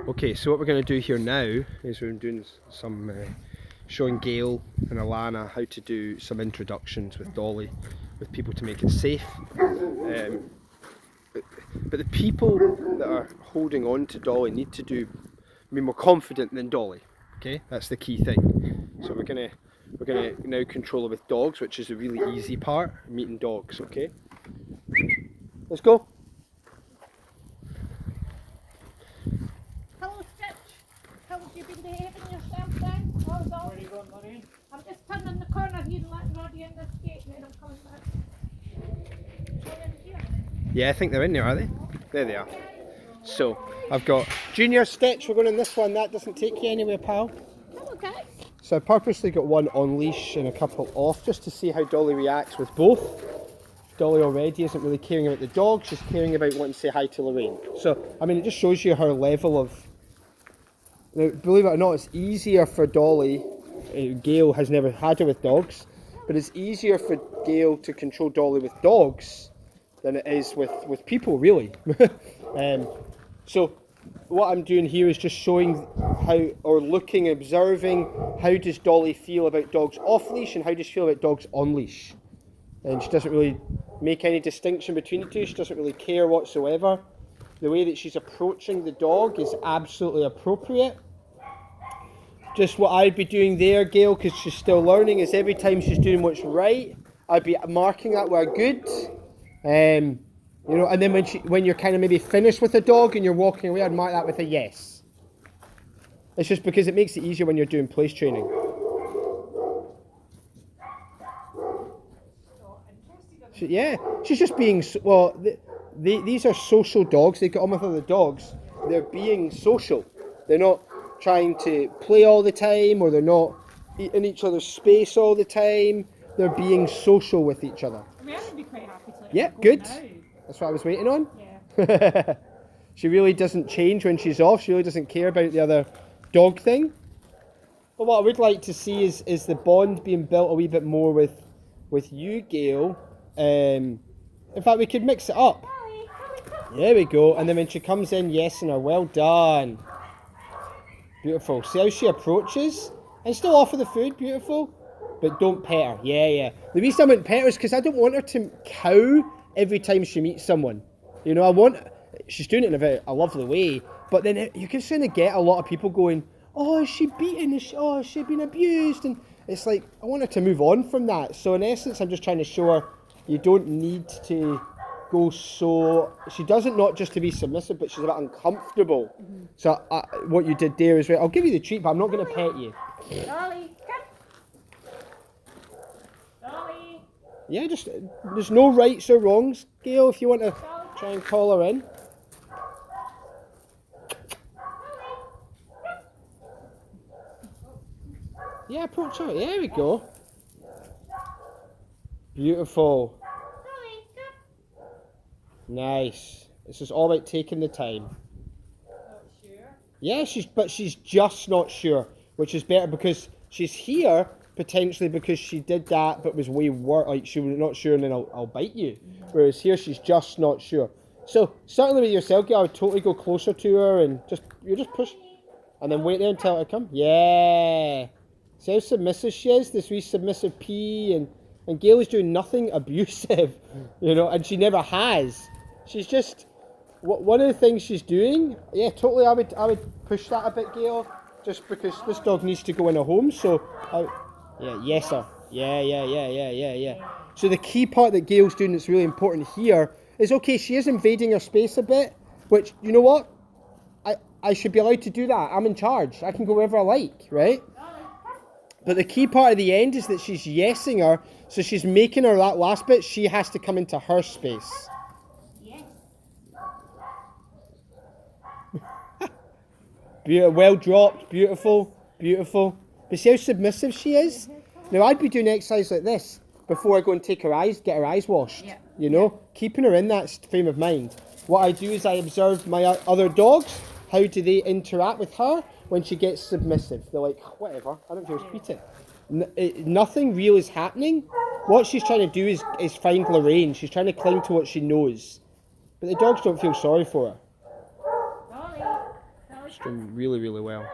Okay, so what we're going to do here now is we're doing some showing Gayle and Alana how to do some introductions with Dolly, with people to make it safe. But the people that are holding on to Dolly need to be more confident than Dolly. Okay, that's the key thing. So we're gonna now control her with dogs, which is a really easy part, meeting dogs. Okay, let's go. Hello, Stitch. How have you been behaving yourself then? Hold on. Where are you going, Maureen? I'm just turning the corner here and letting Roddy in this gate and then I'm coming back. Yeah, I think they're in there, are they? There they are. So, I've got Junior, Stitch, we're going in this one. That doesn't take you anywhere, pal. Hello, guys. So I purposely got one on leash and a couple off just to see how Dolly reacts with both. Dolly already isn't really caring about the dog, she's caring about wanting to say hi to Lorraine. So, I mean, it just shows you her level of... Now, believe it or not, it's easier for Dolly. Gayle has never had her with dogs, but it's easier for Gayle to control Dolly with dogs than it is with people, really. So what I'm doing here is just showing how, or looking, observing, how does Dolly feel about dogs off leash and how does she feel about dogs on leash. And she doesn't really make any distinction between the two, she doesn't really care whatsoever. The way that she's approaching the dog is absolutely appropriate. Just what I'd be doing there, Gayle, because she's still learning, is every time she's doing what's right, I'd be marking that with a good. You know, and then when you're kind of maybe finished with a dog and you're walking away, I'd mark that with a yes. It's just because it makes it easier when you're doing place training. Yeah, she's just being, well, these are social dogs. They get on with other dogs. They're being social. They're not trying to play all the time, or they're not in each other's space all the time. They're being social with each other. I mean, I'd be quite happy to let Yeah, go good. now. That's what I was waiting on. Yeah. She really doesn't change when she's off. She really doesn't care about the other dog thing. But what I would like to see is the bond being built a wee bit more with you, Gayle. In fact, we could mix it up. There we go. And then when she comes in, yes, and her, well done. Beautiful. See how she approaches? And still offer the food, beautiful. But don't pet her. Yeah. The reason I wouldn't pet her is because I don't want her to cow every time she meets someone. You know, she's doing it in a lovely way, but then you can kind of get a lot of people going, oh, is she beaten? Is she been abused? And it's like, I want her to move on from that. So in essence, I'm just trying to show her you don't need to go so... She doesn't not just to be submissive, but she's a bit uncomfortable. Mm-hmm. So what you did there is right. I'll give you the treat, but I'm not going to pet you. Dolly, come. Dolly. Yeah, just there's no rights or wrongs, Gayle, if you want to try and call her in. Yeah, approach her. There we go. Beautiful. Nice. This is all about taking the time. Not sure. Yeah, she's just not sure, which is better because she's here potentially because she did that, but was way worse. Like she was not sure, and then I'll bite you. Whereas here, she's just not sure. So certainly with yourself, Gayle, I would totally go closer to her and you just push, and then wait there until I come. Yeah. See how submissive she is. This wee submissive pea, and Gayle is doing nothing abusive, you know, and she never has. She's just one of the things she's doing. Yeah, totally. I would push that a bit, Gayle, just because this dog needs to go in a home. So. Yeah, yes sir. Yeah. So the key part that Gayle's doing that's really important here is, okay, she is invading her space a bit, which, you know what? I should be allowed to do that. I'm in charge. I can go wherever I like, right? But the key part at the end is that she's yesing her, so she's making her that last bit, she has to come into her space. Yes. Beautiful, well dropped, beautiful. But see how submissive she is? Now, I'd be doing exercise like this before I go and get her eyes washed. Yeah. You know, keeping her in that frame of mind. What I do is I observe my other dogs. How do they interact with her when she gets submissive? They're like, whatever, I don't feel beat it. Nothing real is happening. What she's trying to do is find Lorraine. She's trying to cling to what she knows. But the dogs don't feel sorry for her. Dolly. She's doing really, really well.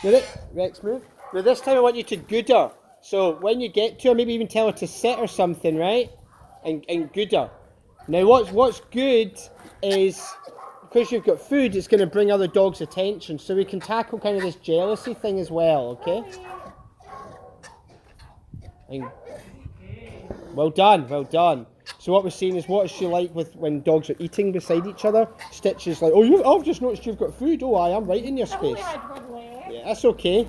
Now Rex, move. Now this time I want you to good her. So when you get to her, maybe even tell her to sit or something, right? And good her. Now what's good is, because you've got food, it's going to bring other dogs' attention. So we can tackle kind of this jealousy thing as well, okay? And well done, well done. So what we're seeing is, what is she like with when dogs are eating beside each other? Stitch is like, oh, I've just noticed you've got food. Oh, I'm right in your space. Yeah, that's okay.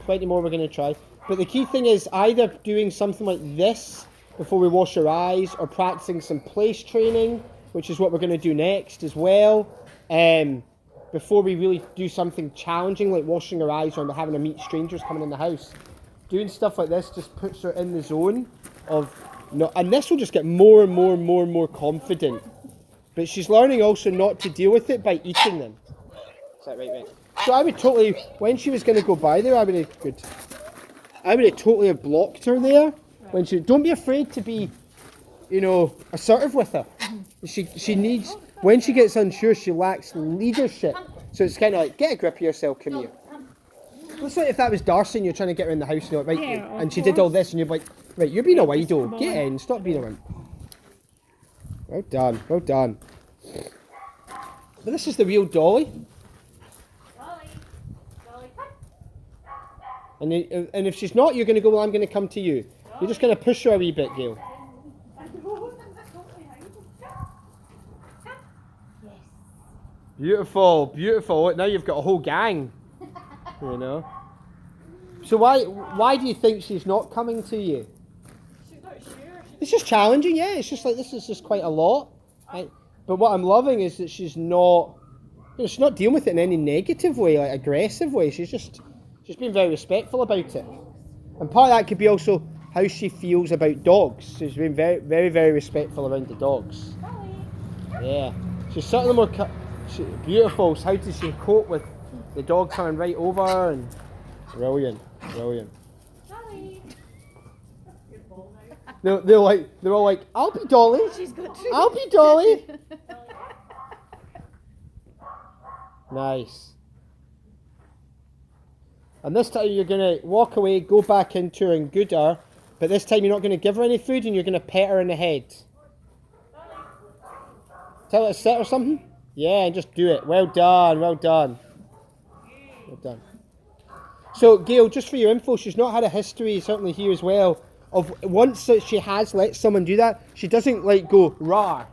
Plenty more we're going to try. But the key thing is either doing something like this before we wash our eyes, or practicing some place training, which is what we're going to do next as well. Before we really do something challenging like washing our eyes or having to meet strangers coming in the house. Doing stuff like this just puts her in the zone of, no, and this will just get more and more and more and more confident. But she's learning also not to deal with it by eating them. Is that right, Rex? So I would totally, when she was going to go by there, I would have totally have blocked her there. When she, don't be afraid to be, you know, assertive with her. She needs, when she gets unsure, she lacks leadership. So it's kind of like, get a grip of yourself, come here. It's like if that was Darcy and you're trying to get her in the house and you're like, right, Yeah, and she did all this and you're like, right, you're being a wido, get in, stop being a wimp. Well done, well done. But this is the real Dolly. And if she's not, you're going to go, well, I'm going to come to you. You're just going to push her a wee bit, Gayle. Beautiful, beautiful. Now you've got a whole gang, you know. So why do you think she's not coming to you? She's not sure. It's just challenging, yeah. It's just like, this is just quite a lot. But what I'm loving is that she's not dealing with it in any negative way, like aggressive way. She's being very respectful about it. And part of that could be also how she feels about dogs. She's been very, very, very respectful around the dogs. Yeah. She's certainly more beautiful. So how does she cope with the dog coming right over? And brilliant, brilliant. They're all like, I'll be Dolly. I'll be Dolly. Nice. And this time you're going to walk away, go back into her and good her, but this time you're not going to give her any food and you're going to pet her in the head. Tell her to sit or something? Yeah, and just do it. Well done, well done. Well done. So, Gayle, just for your info, she's not had a history, certainly here as well, of once that she has let someone do that, she doesn't like go, rah.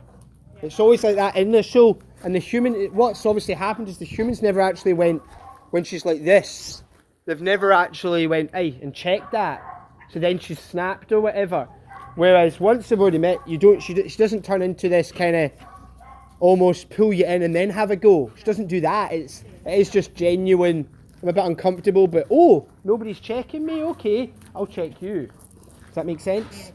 It's always like that initial, and the human, what's obviously happened is the humans never actually went, when she's like this, they've never actually went, hey, and checked that. So then she's snapped or whatever. Whereas once they've already met, she doesn't turn into this kind of almost pull you in and then have a go. She doesn't do that. It is just genuine, I'm a bit uncomfortable, but oh, nobody's checking me, okay, I'll check you. Does that make sense?